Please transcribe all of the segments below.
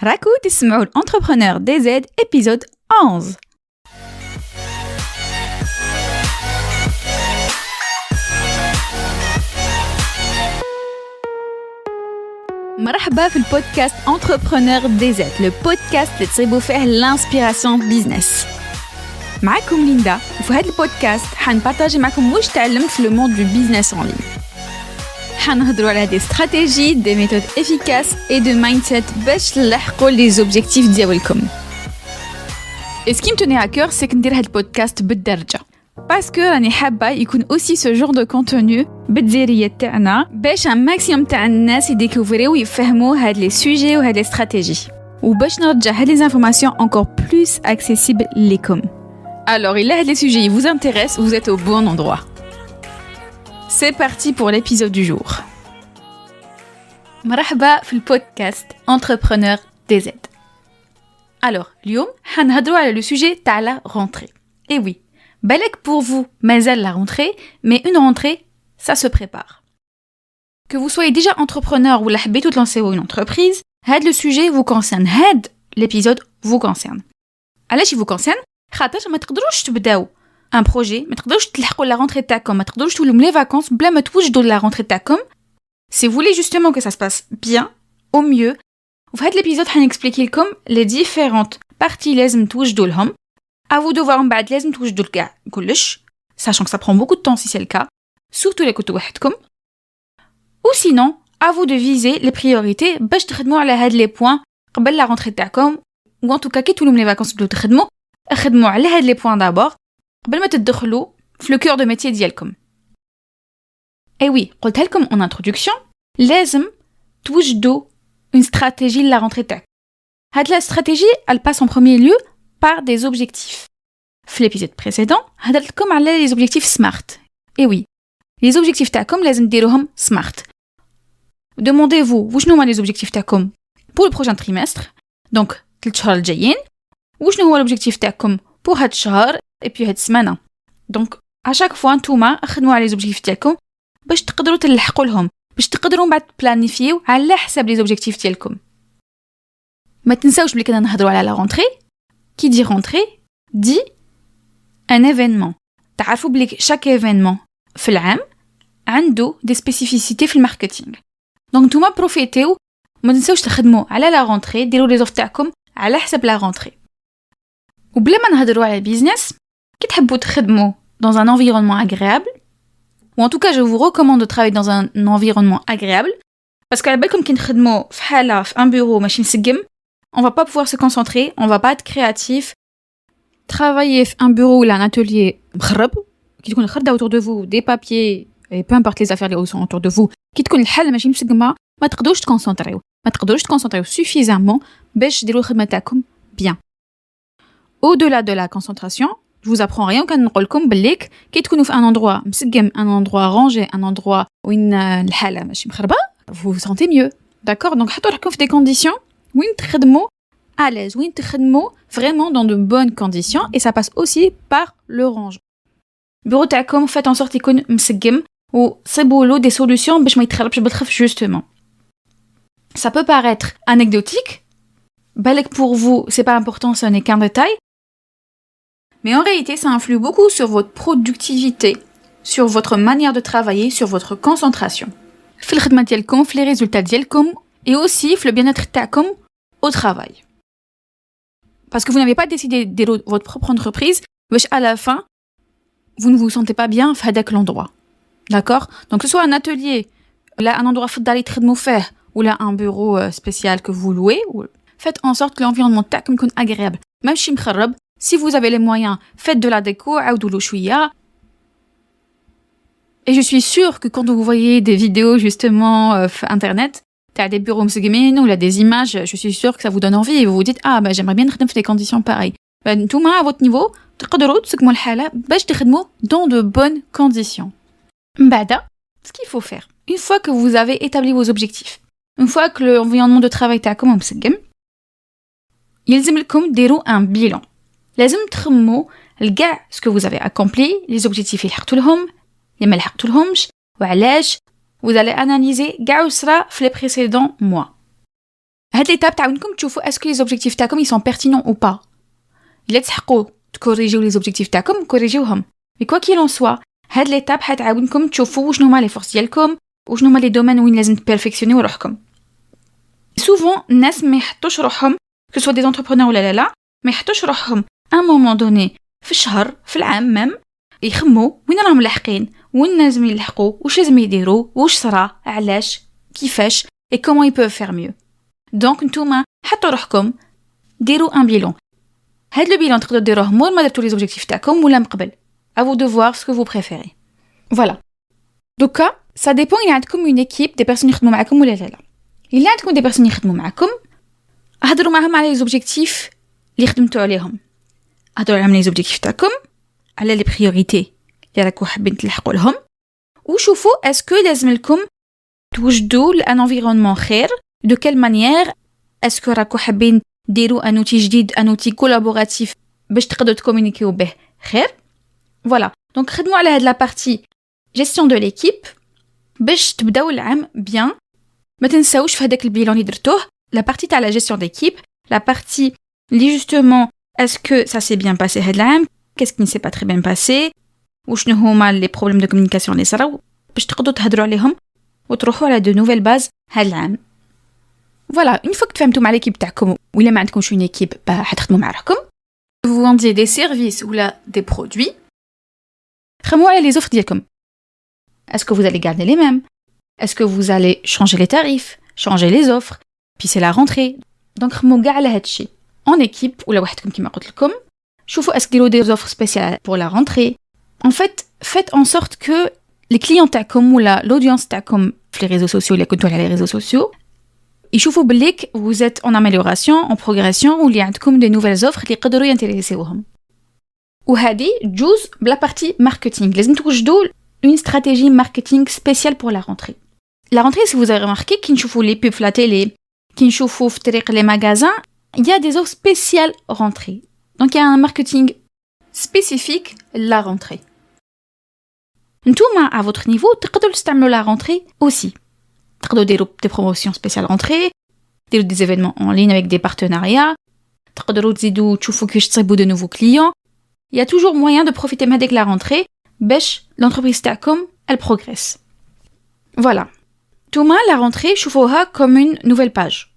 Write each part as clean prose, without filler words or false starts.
راكو تسمعوا الانتربرونور دي زد épisode 11. مرحبا في البودكاست Entrepreneur DZ, le podcast اللي تصيبوا فيه الانسبيراسيون بيزنس. معكم ليندا وفي هذا البودكاست حنبارطاجي معكم واش تعلمت في لو موند دو بيزنس اون لين. حنهضروا على دي استراتيجي, دي ميثود efficaces et de mindset باش تلحقوا لي زوبجيكتيف ديالكم. Et ce qui me tenait à cœur, c'est que ندير هذا البودكاست بالدرجة. Parce que راني حابة يكون aussi ce genre de contenu بالديرية تاعنا باش un maximum تاع الناس يديكوفريو ويفهموا هاد لي سوجي وهاد لي استراتيجي وباش نرجع هاد لي informations encore plus accessibles ليكم. Alors, il a les sujets vous intéressent, vous êtes au bon endroit. C'est parti pour l'épisode du jour. مرحبا في البودكاست Entrepreneur DZ. Alors, اليوم حنهضروا على le sujet تاع la rentrée. Et oui, بالك pour vous, مازال la rentrée, mais une rentrée, ça se prépare. Que vous soyez déjà entrepreneur ou حبيتوا تلانسيو une entreprise, هاد le sujet vous concerne, هاد l'épisode vous concerne. علاش vous concerne؟ خاطر ما تقدروش تبداو ان بروجي, ما تقدروش تلحقوا لا رونتري تاعكم, ما تقدروش تولوا لي فاكونس بلا ما توجدوا لا رونتري تاعكم. Si vous voulez justement que ça se passe bien, au mieux, وفي هاد الابيزود حنexpliquer لكم les différentes parties لازم توجدوا لهم. À vous de voir من بعد لازم توجدوا لكاع كلش, sachant que ça prend beaucoup de temps si c'est le cas, surtout les كنتو وحدكم. Ou sinon, à vous de viser les priorités باش تخدموا على هاد les points قبل لا رونتري تاعكم, ou en tout cas كي تولوا من لي فاكونس تبداو تخدموا اخدموا على هاد لي بوين دابور قبل ما تدخلوا في لو كور دو ميتي ديالكم. اي وي, قلتها لكم اون انتروداكسيون, لازم توجدوا اون استراتيجي لا رونتري تاعك. هاد لا استراتيجي elle passe en premier lieu par des objectifs. في ليبيزود بريسيدون هضرت لكم على لي زوبجيكتيف سمارت. اي وي, لي زوبجيكتيف تاعكم لازم ديروهم سمارت. demandez-vous وشنو هما لي زوبجيكتيف تاعكم pour le prochain trimestre, donc 3 شهور الجايين, وشنو هو l'objectif تاعكم pour هاد الشهر et puis هاد السمانة. دونك à chaque fois نتوما خدموا على les objectifs تاعكم باش تقدروا تلحقوا لهم, باش تقدروا بعد بلانيفيو على حساب les objectifs ديالكم. ما تنساوش بلي كنا نهضروا على la rentrée. qui dit rentrée dit un événement. تعرفوا بلي chaque événement في العام عنده des spécificités في الماركتينغ. دونك نتوما بروفيتيو, ما تنساوش تخدموا على la rentrée, ديروا les offres تاعكم على حساب la rentrée. وبلا ما نهضروا على البيزنس, كي تحبوا تخدموا dans un environnement agréable, ou en tout cas je vous recommande de travailler dans un environnement agréable, parce que على بالكم كي نخدموا في حالة في un bureau ماشي مسقم, on va pas pouvoir se concentrer, on va pas être créatif. Travailler في un bureau ou un atelier مخرب, كي تكون الخردة autour de vous, des papiers, et peu importe les affaires qui sont autour de vous, كي تكون الحالة ماشي مسقمة, ما تقدروش تكونسونطريو, ما تقدروش تكونسونطريو suffisamment باش ديروا الخدمة تاعكم bien. Au-delà de la concentration, je vous apprends rien quand نقول لكم بليك كي تكونوا في un endroit مسقم, un endroit rangé, un endroit وين الحالة ماشي مخربة, vous vous sentez mieux. D'accord? Donc حطوا روحكم في des conditions وين تخدموا à l'aise, وين تخدموا vraiment dans de bonnes conditions, et ça passe aussi par le rangement. Bureau تاعكم faites en sorte يكون مسقم وصيبوا له des solutions باش ما يتخربش بالخف justement. Ça peut paraître anecdotique, بالك pour vous c'est pas important, ce n'est qu'un détail. Mais en réalité, ça influe beaucoup sur votre productivité, sur votre manière de travailler, sur votre concentration. في الخدمة ديالكم, في les résultats ديالكم, et aussi في le bien-être تاعكم au travail. Parce que vous n'avez pas décidé de votre propre entreprise, باش à la fin, vous ne vous sentez pas bien في هذاك l'endroit. D'accord? Donc que ce soit un atelier, là un endroit فضل تخدموا فيه, ou là un bureau spécial que vous louez, ou faites en sorte que l'environnement تاعكم يكون agréable. Même si مخرب, si vous avez les moyens, faites de la déco, عاودوا شوية. Et je suis sûre que quand vous voyez des vidéos justement sur internet, t'as des bureaux مسقمين ou là des images, je suis sûre que ça vous donne envie et vous vous dites ah bah j'aimerais bien نخدم في des conditions pareilles. Ben نتوما à votre niveau تقدروا تسقموا الحالة باش تخدموا dans de bonnes conditions. بعدا, ce qu'il faut faire, une fois que vous avez établi vos objectifs, une fois que l'environnement de travail تاعكم مسقم, يلزم لكم ديروا un bilan. لازم تخموا لكاع ce que vous avez accompli, les objectifs اللي لحقتوا لهم, اللي ما لحقتوا لهمش, وعلاش. Vous allez analyser كاع صرا في les précédents mois. هاد l'étape تعاونكم تشوفوا est-ce que les objectifs تاعكم ils sont pertinents ou pas. إلا تحقوا تكوريجيو les objectifs تاعكم كوريجيوهم. Mais quoi qu'il en soit, هاد l'étape حتعاونكم تشوفوا شنو هما les forces ديالكم وشنو هما les domaines وين لازم تبرفكسيونيو روحكم. Souvent الناس ما يحطوش روحهم que ce soit des entrepreneurs ولا لا ما يحطوش روحهم à un moment donné في الشهر في العام ميم يخموا وين راهم لاحقين وين لازم يلحقوا واش لازم يديروا واش صرا علاش كيفاش et comment ils peuvent faire mieux. Donc نتوما حطوا روحكم ديروا un bilan. هاد le bilan تقدروا ديروه مور ما درتوا les objectifs تاعكم ولا من قبل. À vous de voir ce que vous préférez. Voilà. دوكا ça dépend إلا عندكم une équipe des personnes يخدموا معكم ولا لا. إلا عندكم des personnes يخدموا معكم هضروا معهم على les objectifs اللي خدمتوا عليهم. هضروا عليهم les objectifs تاعكم على les priorités اللي راكم حابين تلحقوا لهم وشوفوا اسكو لازم لكم توجدوا un environnement خير de quelle manière اسكو راكم حابين ديروا un outil جديد un outil collaboratif باش تقدروا تكومونيكيو به خير. Voilà. Donc خدموا على هاد la partie gestion de l'équipe باش تبداو العام bien. ما تنساوش في هذاك البيلون اللي درتوه la partie تاع la gestion d'équipe, la partie اللي justement est-ce que ça s'est bien passé هاد العام, qu'est-ce qui ne s'est pas très bien passé وشنو هما les problèmes de communication اللي صراو باش تقدروا تهضروا عليهم وتروحوا على de nouvelles bases هاد العام. Voilà, une fois que تفهمتوا مع l'équipe تاعكم ولا ما عندكمش une équipe حتخدموا مع روحكم vous vendiez des services ou là des produits. خموا على les offres ديالكم. Est-ce que vous allez garder les mêmes? Est-ce que vous allez changer les tarifs, changer les offres? Puis c'est la rentrée. Donc خموا كاع على هادشي. En équipe ولا وحدكم كيما قلت لكم. شوفوا est-ce ديروا des offres spéciales pour la rentrée. En fait, faites en sorte que les clients تاعكم ولا l'audience تاعكم في les réseaux sociaux اللي كنتوا على les réseaux sociaux يشوفوا بليك vous êtes en amélioration, en progression واللي عندكم des nouvelles offres اللي يقدروا ينتريسيوهم. وهذه جوز بلا بارتي ماركتينغ لازم توجدوا une stratégie marketing spéciale pour la rentrée. La rentrée, si vous avez remarqué, qui نشوفوا les pubs à la télé, qui نشوفوا في طريق les magasins, il y a des offres spéciales rentrée. Donc il y a un marketing spécifique la rentrée. نتوما à votre niveau تقدروا تستعملوا la rentrée aussi. تقدروا ديروا des promotions spéciales rentrée, ديروا des événements en ligne avec des partenariats, تقدروا تزيدوا تشوفوا كيفاش تصيبوا de nouveaux clients. Il y a toujours moyen de profiter de la rentrée باش l'entreprise تاعكم elle progresse. Voilà. توما la rentrée شوفوها comme une nouvelle page.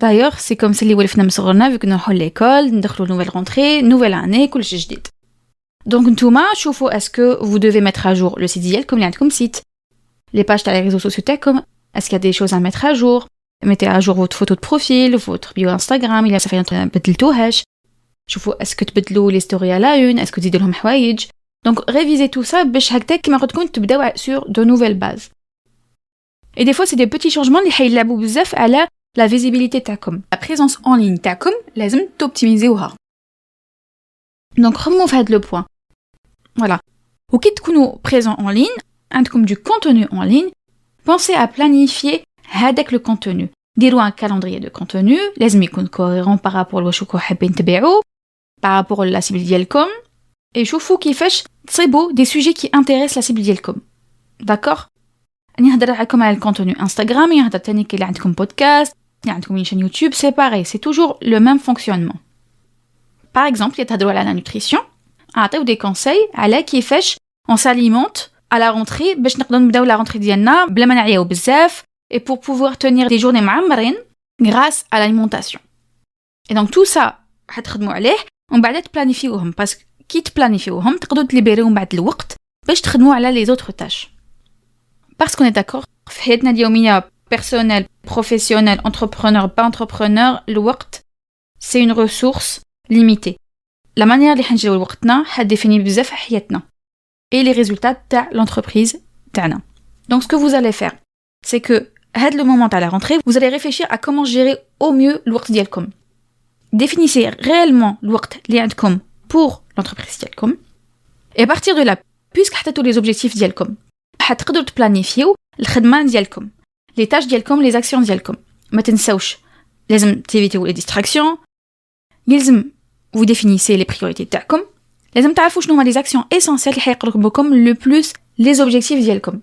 D'ailleurs, c'est comme celle اللي ولفنا من صغرنا vu que نروحوا l'école, ندخلوا nouvelle rentrée, nouvelle année, كلشي جديد. Donc نتوما شوفوا est-ce que vous devez mettre à jour le site ديالكم اللي عندكم site. Les pages تاع les réseaux sociaux تاعكم, est-ce qu'il y a des choses à mettre à jour? Mettez à jour votre photo de profil, votre bio Instagram, il a ça fait longtemps بدلتوهاش. شوفوا est-ce que تبدلوا les stories à la une, est-ce que تزيدوا لهم حوايج. Donc révisez tout ça باش هكذا كيما قلت لكم تبداو sur de nouvelles bases. Et des fois c'est des petits changements اللي حيلعبوا بزاف على la visibilité تاعكم. La présence en ligne تاعكم لازم توبتيميزيوها. Donc خمموا في هذا le point. Voilà. وكي تكونوا présent en ligne, عندكم du contenu en ligne, pensez à planifier هذاك le contenu. ديروا un calendrier de contenu, لازم يكون cohérent par rapport لواش راكم حابين تبيعوا, par rapport à la cible ديالكم. Et شوفوا كيفاش تصيبوا des sujets qui intéressent la cible ديالكم. D'accord? نهضر عليكم على الكونتوني انستغرام, يهضر تاني كي عندكم بودكاست, عندكم une chaîne YouTube, c'est pareil, c'est toujours le même fonctionnement. Par exemple, يتهضروا على la nutrition, عطيو des conseils على كيفاش on s'alimente à la rentrée باش نقدروا نبداو la rentrée ديالنا بلا ما نعياو بزاف et pour pouvoir tenir des journées معمرين grâce à l'alimentation. Et donc tout ça حتخدموا عليه ومن بعد تبلانيفيوهم parce que كي تبلانيفيوهم تقدروا تليبيريو من بعد الوقت باش تخدموا على les autres tâches. Parce qu'on est d'accord, في حياتنا اليومية personnel, professionnel, entrepreneur, pas entrepreneur, الوقت c'est une ressource limitée. La manière اللي حنجيو وقتنا حديفيني بزاف حياتنا et les résultats تاع l'entreprise تاعنا. Donc ce que vous allez faire, c'est que هاد le moment à la rentrée, vous allez réfléchir à comment gérer au mieux الوقت ديالكم. Définissez réellement الوقت اللي عندكم pour l'entreprise ديالكم. Et à partir de là, puisque حطيتوا les objectifs ديالكم, حتقدروا تبلانيفيو الخدمة ديالكم, les tâches ديالكم, les actions ديالكم. ما تنساوش, لازم تيفيتيو les distractions, لازم vous définissez les priorités تاعكم, لازم تعرفوا شنو هما les actions essentielles اللي حيقربوكم le plus les objectifs ديالكم.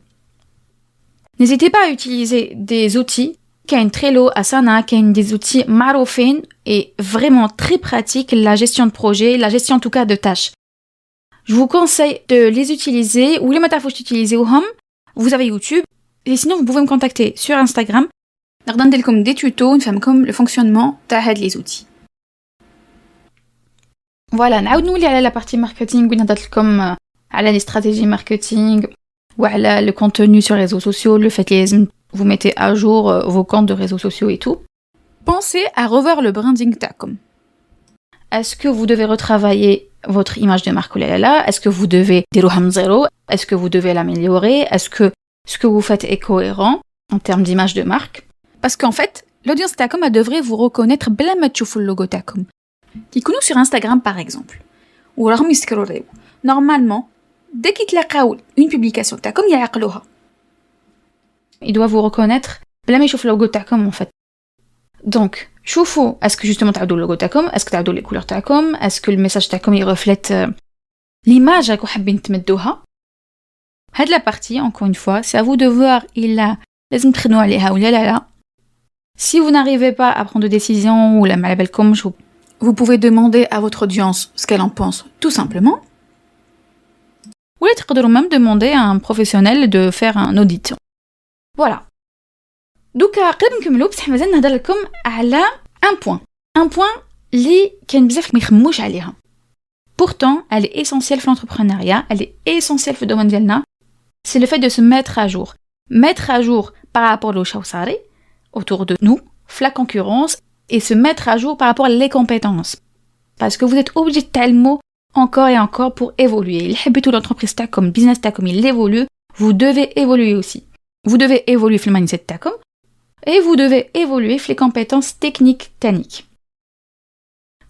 N'hésitez pas à utiliser des outils كاين Trello, Asana, كاين des outils معروفين et vraiment très pratiques la gestion de projet, la gestion en tout cas de tâches. Je vous conseille de les utiliser ou les ما تعرفوش تutiliser vous avez YouTube et sinon vous pouvez me contacter sur Instagram. نقدر ندير لكم des tutos نفهمكم le fonctionnement تاع هاد les outils. Voilà, نعاود نولي على la partie marketing وين هضرت لكم على les stratégies marketing وعلى le contenu sur les réseaux sociaux, le fait que vous mettez à jour vos comptes de réseaux sociaux et tout. Pensez à revoir le branding تاعكم. Est-ce que vous devez retravailler votre image de marque ou là? Est-ce que vous devez dérouler من zéro? Est-ce que vous devez l'améliorer? Est-ce que ce que vous faites est cohérent en termes d'image de marque? Parce qu'en fait, l'audience تاعكم devrait vous reconnaître بلا ما تشوفوا اللوغو تاعكم. كيكونوا sur Instagram par exemple. ou راهم يسكروليو. Normalement, dès qu'ils تلاقاو une publication تاعكم يعقلوها. Ils doivent vous reconnaître بلا ما يشوفوا اللوغو تاعكم en fait. Donc, شوفوا est-ce que justement تعدوا اللوغو تاعكم, est-ce que تعدوا les couleurs تاعكم, est-ce que le message تاعكم il reflète l'image راكم حابين تمدوها. هاد la partie encore une fois, c'est à vous de voir il لازم تخدموا عليها ولا لا. Si vous n'arrivez pas à prendre de décision ou la malabelkom, vous pouvez demander à votre audience ce qu'elle en pense tout simplement. Ou تقدروا même demander à un professionnel de faire un audit. Voilà. دوكا قبل نكملوا بصح مازال نهضر لكم على un point اللي كان بزاف ما يخموش عليها. Pourtant, elle est essentielle في l'entrepreneuriat, elle est essentielle في الدومين ديالنا. C'est le fait de se mettre à jour. Mettre à jour par rapport au شاوصاري autour de nous, la concurrence, et se mettre à jour par rapport aux compétences. Parce que vous êtes obligé de tel mot encore et encore pour évoluer. Il habite l'entreprise comme business comme il évolue, vous devez évoluer aussi. Vous devez évoluer le mindset comme et vous devez évoluer les compétences techniques techniques.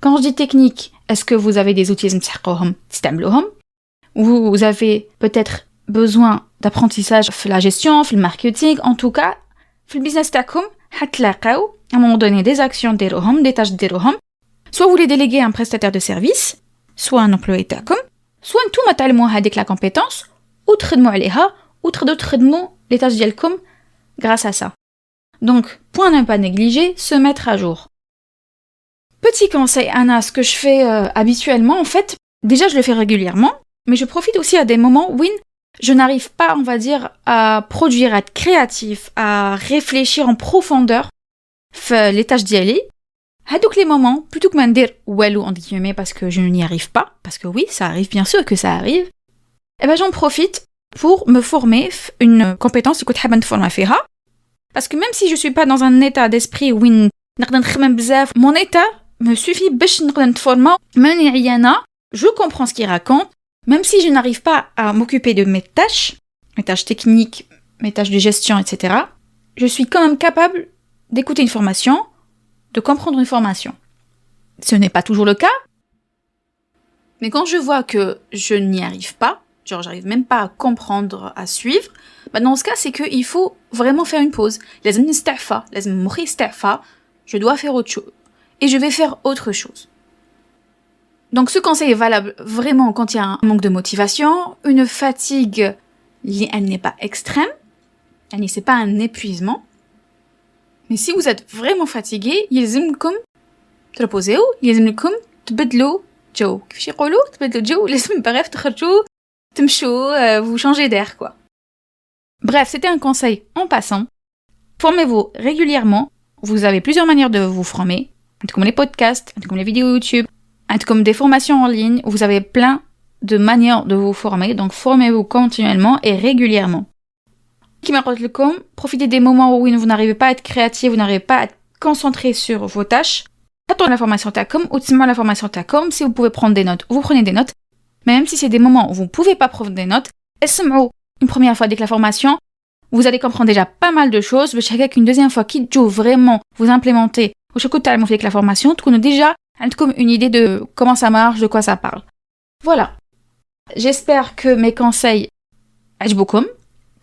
Quand je dis technique, est-ce que vous avez des outils vous avez peut-être besoin d'apprentissage la gestion, le marketing, en tout cas, le business comme حتلاقاو à un moment donné des actions ديروهم, des tâches ديروهم. Soit vous les déléguez à un prestataire de service, soit un employé تاعكم, soit نتوما تعلموا هذيك la compétence ou تخدموا عليها ou تقدروا تخدموا les tâches ديالكم grâce à ça. Donc, point à ne pas négliger, se mettre à jour. Petit conseil, Anna, ce que je fais habituellement, en fait, déjà je le fais régulièrement, mais je profite aussi à des moments où je n'arrive pas, on va dire, à produire, à être créatif, à réfléchir en profondeur les tâches d'y donc les moments, plutôt que de dire walou entre guillemets parce que je n'y arrive pas, parce que oui, ça arrive, bien sûr que ça arrive, et ben j'en profite pour me former une compétence que je veux former fiha. Parce que même si je suis pas dans un état d'esprit où mon état me suffit je comprends ce qu'il raconte, même si je n'arrive pas à m'occuper de mes tâches techniques, mes tâches de gestion, etc., je suis quand même capable d'écouter une formation, de comprendre une formation. Ce n'est pas toujours le cas, mais quand je vois que je n'y arrive pas, genre j'arrive même pas à comprendre, à suivre, bah dans ce cas, c'est qu'il faut vraiment faire une pause. Je dois faire autre chose. Et je vais faire autre chose. Donc ce conseil est valable vraiment quand il y a un manque de motivation, une fatigue, elle n'est pas extrême, c'est pas un épuisement. Mais si vous êtes vraiment fatigué, يلزمكم تريبوزيو, يلزمكم تبدلوا جو. كيفاش يقولوا تبدلوا جو, لازم bref تخرجوا, تمشوا, vous changez d'air quoi. Bref, c'était un conseil en passant. Formez-vous régulièrement. Vous avez plusieurs manières de vous former, comme les podcasts, comme les vidéos YouTube, comme des formations en ligne. Vous avez plein de manières de vous former, donc formez-vous continuellement et régulièrement. Profitez des moments où vous n'arrivez pas à être créatif, vous n'arrivez pas à être concentré sur vos tâches. Attendez la formation TACOM, ou la formation TACOM, si vous pouvez prendre des notes, vous prenez des notes. Mais même si c'est des moments où vous ne pouvez pas prendre des notes, une première fois dès que la formation, vous allez comprendre déjà pas mal de choses. Une deuxième fois, qui vraiment vous implémentez, avec la formation, vous avez déjà une idée de comment ça marche, de quoi ça parle. Voilà. J'espère que mes conseils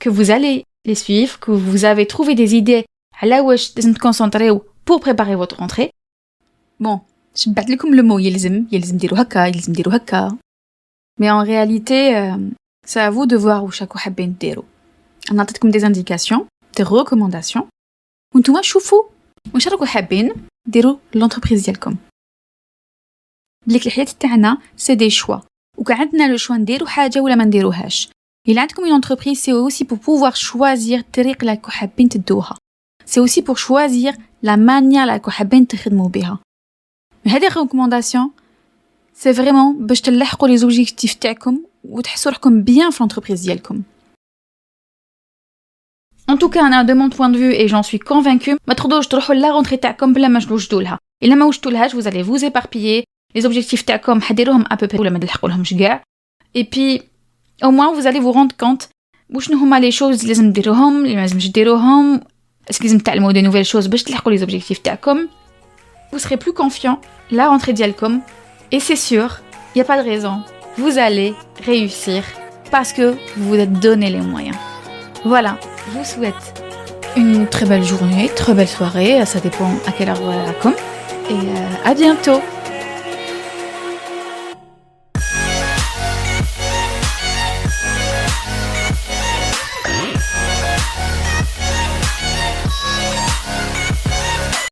que vous allez les suivre, que vous avez trouvé des idées à la où vous concentrer pour préparer votre rentrée. Bon, je vais vous le mot يلزم ديروا هكا. Mais en réalité, c'est à vous de voir où chaque حابين ديروا. On a peut-être des indications, des recommandations. وانتوما شوفوا واش راكم حابين ديروا لونتربريز ديالكم. بليك الحياة تاعنا سي دي شوا، وكعندنا لو شوا نديروا حاجه ولا ما نديروهاش. الا عندكم اون انتربريز سي اوسي بور بوفوار شوازير الطريق اللي راكم حابين تدوها، سي اوسي بور شوازير لا مانيير اللي راكم حابين تخدموا بها. هذه ريكومونداسيون سي فريمون باش تلحقوا لي زوبجيكتيف تاعكم وتحسوا روحكم بيان في l'entreprise ديالكم. En tout cas, de mon point de vue, et j'en suis convaincue, ما تقدروش تروحوا لا رونتري تاعكم بلا ما توجدوا لها. الا ما وجدتولهاش vous allez vous éparpiller, les objectifs تاعكم حديروهم à peu près ولا ما تلحقولهمش كاع. Et puis au moins vous allez vous rendre compte وشنو هما les choses اللي لازم ديروهم اللي ما لازمش ديروهم، اسكو لازم تعلموا دي نوفيل شوز باش تلحقوا les objectifs تاعكم. Vous serez plus confiant la rentrée ديالكم et c'est sûr, il y a pas de raison, vous allez réussir parce que vous vous êtes donné les moyens. Voilà, je vous souhaite une très belle journée, très belle soirée, ça dépend à quelle heure vous allez la com, et à bientôt.